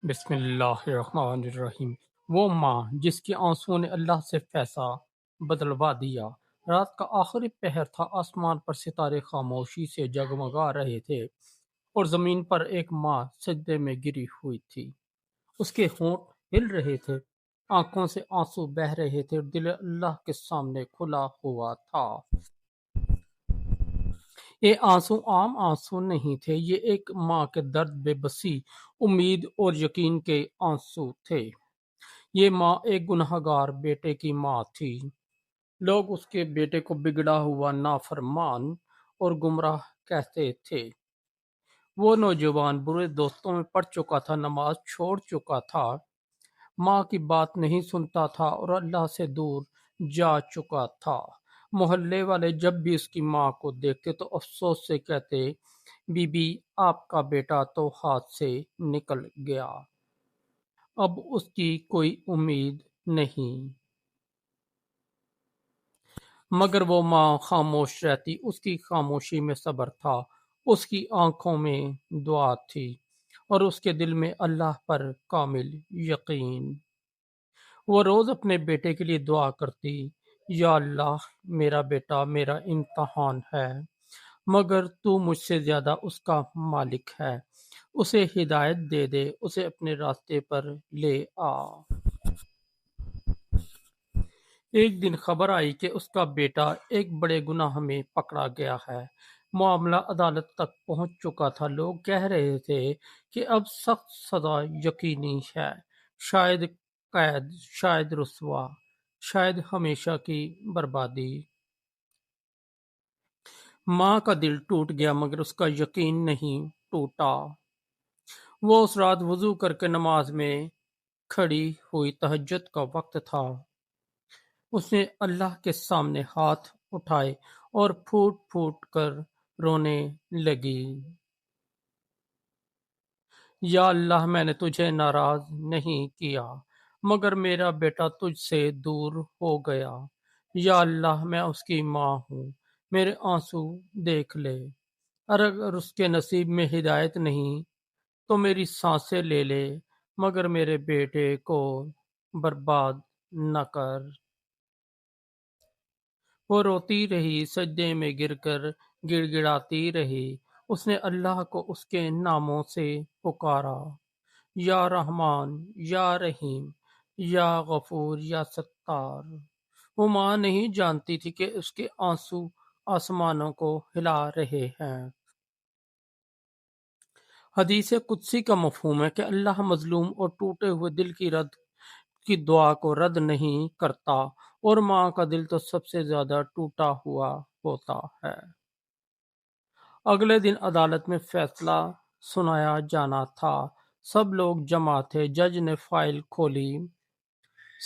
بسم اللہ الرحمن الرحیم۔ وہ ماں جس کے آنسوؤں نے اللہ سے فیصلہ بدلوا دیا۔ رات کا آخری پہر تھا، آسمان پر ستارے خاموشی سے جگمگا رہے تھے اور زمین پر ایک ماں سجدے میں گری ہوئی تھی۔ اس کے ہونٹ ہل رہے تھے، آنکھوں سے آنسو بہہ رہے تھے اور دل اللہ کے سامنے کھلا ہوا تھا۔ یہ آنسو عام آنسو نہیں تھے، یہ ایک ماں کے درد، بے بسی، امید اور یقین کے آنسو تھے۔ یہ ماں ایک گنہگار بیٹے کی ماں تھی۔ لوگ اس کے بیٹے کو بگڑا ہوا، نافرمان اور گمراہ کہتے تھے۔ وہ نوجوان برے دوستوں میں پڑ چکا تھا، نماز چھوڑ چکا تھا، ماں کی بات نہیں سنتا تھا اور اللہ سے دور جا چکا تھا۔ محلے والے جب بھی اس کی ماں کو دیکھتے تو افسوس سے کہتے، بی بی آپ کا بیٹا تو ہاتھ سے نکل گیا، اب اس کی کوئی امید نہیں۔ مگر وہ ماں خاموش رہتی، اس کی خاموشی میں صبر تھا، اس کی آنکھوں میں دعا تھی اور اس کے دل میں اللہ پر کامل یقین۔ وہ روز اپنے بیٹے کے لیے دعا کرتی، یا اللہ میرا بیٹا میرا امتحان ہے، مگر تو مجھ سے زیادہ اس کا مالک ہے، اسے ہدایت دے دے، اسے اپنے راستے پر لے آ۔ ایک دن خبر آئی کہ اس کا بیٹا ایک بڑے گناہ میں پکڑا گیا ہے۔ معاملہ عدالت تک پہنچ چکا تھا، لوگ کہہ رہے تھے کہ اب سخت سزا یقینی ہے، شاید قید، شاید رسوا، شاید ہمیشہ کی بربادی۔ ماں کا دل ٹوٹ گیا مگر اس کا یقین نہیں ٹوٹا۔ وہ اس رات وضو کر کے نماز میں کھڑی ہوئی، تہجد کا وقت تھا۔ اس نے اللہ کے سامنے ہاتھ اٹھائے اور پھوٹ پھوٹ کر رونے لگی، یا اللہ میں نے تجھے ناراض نہیں کیا، مگر میرا بیٹا تجھ سے دور ہو گیا۔ یا اللہ میں اس کی ماں ہوں، میرے آنسو دیکھ لے، اگر اس کے نصیب میں ہدایت نہیں تو میری سانسیں لے لے، مگر میرے بیٹے کو برباد نہ کر۔ وہ روتی رہی، سجدے میں گر کر گڑ گڑاتی رہی۔ اس نے اللہ کو اس کے ناموں سے پکارا، یا رحمان، یا رحیم، یا غفور، یا ستار۔ وہ ماں نہیں جانتی تھی کہ اس کے آنسو آسمانوں کو ہلا رہے ہیں۔ حدیث قدسی کا مفہوم ہے کہ اللہ مظلوم اور ٹوٹے ہوئے دل کی دعا کو رد نہیں کرتا، اور ماں کا دل تو سب سے زیادہ ٹوٹا ہوا ہوتا ہے۔ اگلے دن عدالت میں فیصلہ سنایا جانا تھا، سب لوگ جمع تھے، جج نے فائل کھولی،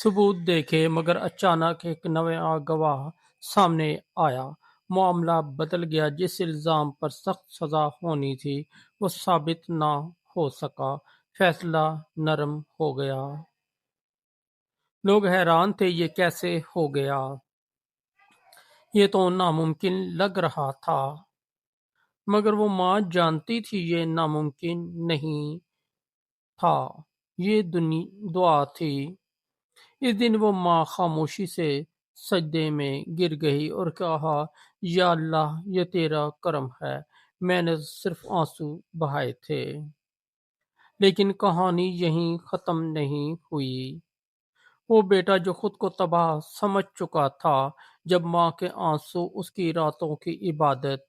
ثبوت دیکھے، مگر اچانک ایک نیا گواہ سامنے آیا۔ معاملہ بدل گیا، جس الزام پر سخت سزا ہونی تھی وہ ثابت نہ ہو سکا، فیصلہ نرم ہو گیا۔ لوگ حیران تھے، یہ کیسے ہو گیا؟ یہ تو ناممکن لگ رہا تھا، مگر وہ ماں جانتی تھی یہ ناممکن نہیں تھا، یہ دعا تھی۔ اس دن وہ ماں خاموشی سے سجدے میں گر گئی اور کہا، یا اللہ یہ تیرا کرم ہے، میں نے صرف آنسو بہائے تھے۔ لیکن کہانی یہیں ختم نہیں ہوئی۔ وہ بیٹا جو خود کو تباہ سمجھ چکا تھا، جب ماں کے آنسو، اس کی راتوں کی عبادت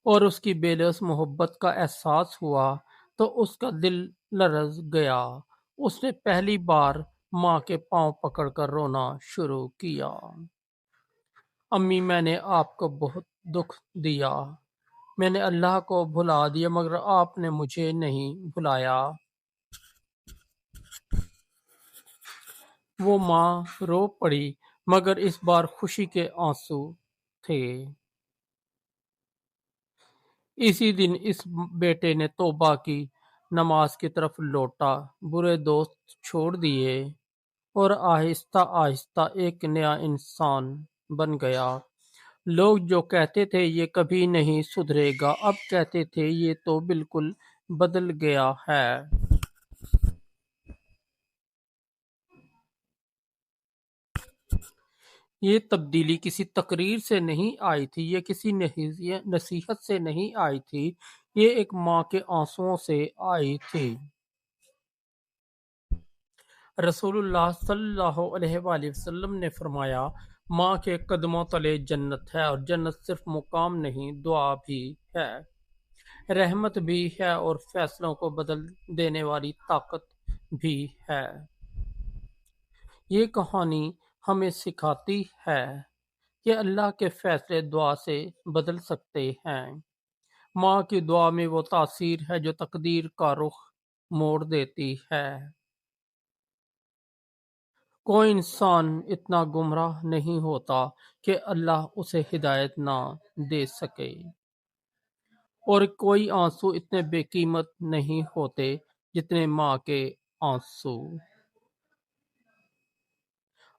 اور اس کی بے لوث محبت کا احساس ہوا تو اس کا دل لرز گیا۔ اس نے پہلی بار ماں کے پاؤں پکڑ کر رونا شروع کیا، امی میں نے آپ کو بہت دکھ دیا، میں نے اللہ کو بھلا دیا، مگر آپ نے مجھے نہیں بھلایا۔ وہ ماں رو پڑی، مگر اس بار خوشی کے آنسو تھے۔ اسی دن اس بیٹے نے توبہ کی، نماز کی طرف لوٹا، برے دوست چھوڑ دیے اور آہستہ آہستہ ایک نیا انسان بن گیا۔ لوگ جو کہتے تھے یہ کبھی نہیں سدھرے گا، اب کہتے تھے یہ تو بالکل بدل گیا ہے۔ یہ تبدیلی کسی تقریر سے نہیں آئی تھی، یہ کسی نصیحت سے نہیں آئی تھی، یہ ایک ماں کے آنسوؤں سے آئی تھی۔ رسول اللہ صلی اللہ علیہ وآلہ وسلم نے فرمایا، ماں کے قدموں تلے جنت ہے، اور جنت صرف مقام نہیں، دعا بھی ہے، رحمت بھی ہے، اور فیصلوں کو بدل دینے والی طاقت بھی ہے۔ یہ کہانی ہمیں سکھاتی ہے کہ اللہ کے فیصلے دعا سے بدل سکتے ہیں۔ ماں کی دعا میں وہ تاثیر ہے جو تقدیر کا رخ موڑ دیتی ہے۔ کوئی انسان اتنا گمراہ نہیں ہوتا کہ اللہ اسے ہدایت نہ دے سکے، اور کوئی آنسو اتنے بے قیمت نہیں ہوتے جتنے ماں کے آنسو۔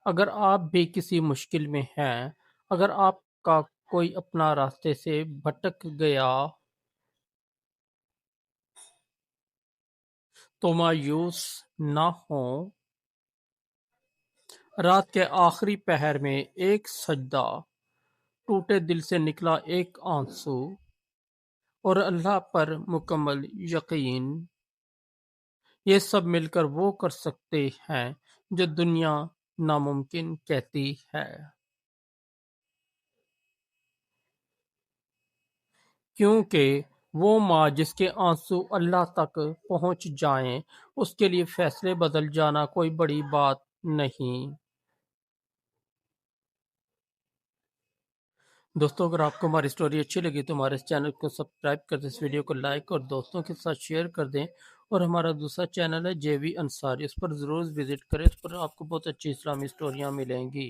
اگر آپ بھی کسی مشکل میں ہیں، اگر آپ کا کوئی اپنا راستے سے بھٹک گیا، تو مایوس نہ ہوں۔ رات کے آخری پہر میں ایک سجدہ، ٹوٹے دل سے نکلا ایک آنسو، اور اللہ پر مکمل یقین، یہ سب مل کر وہ کر سکتے ہیں جو دنیا ناممکن کہتی ہے۔ کیونکہ وہ ماں جس کے آنسو اللہ تک پہنچ جائیں، اس کے لیے فیصلے بدل جانا کوئی بڑی بات نہیں۔ دوستو، اگر آپ کو ہماری سٹوری اچھی لگی تو ہمارے اس چینل کو سبسکرائب کر دیں، اس ویڈیو کو لائک اور دوستوں کے ساتھ شیئر کر دیں، اور ہمارا دوسرا چینل ہے JV انصاری، اس پر ضرور وزٹ کریں، اس پر آپ کو بہت اچھی اسلامی سٹوریاں ملیں گی۔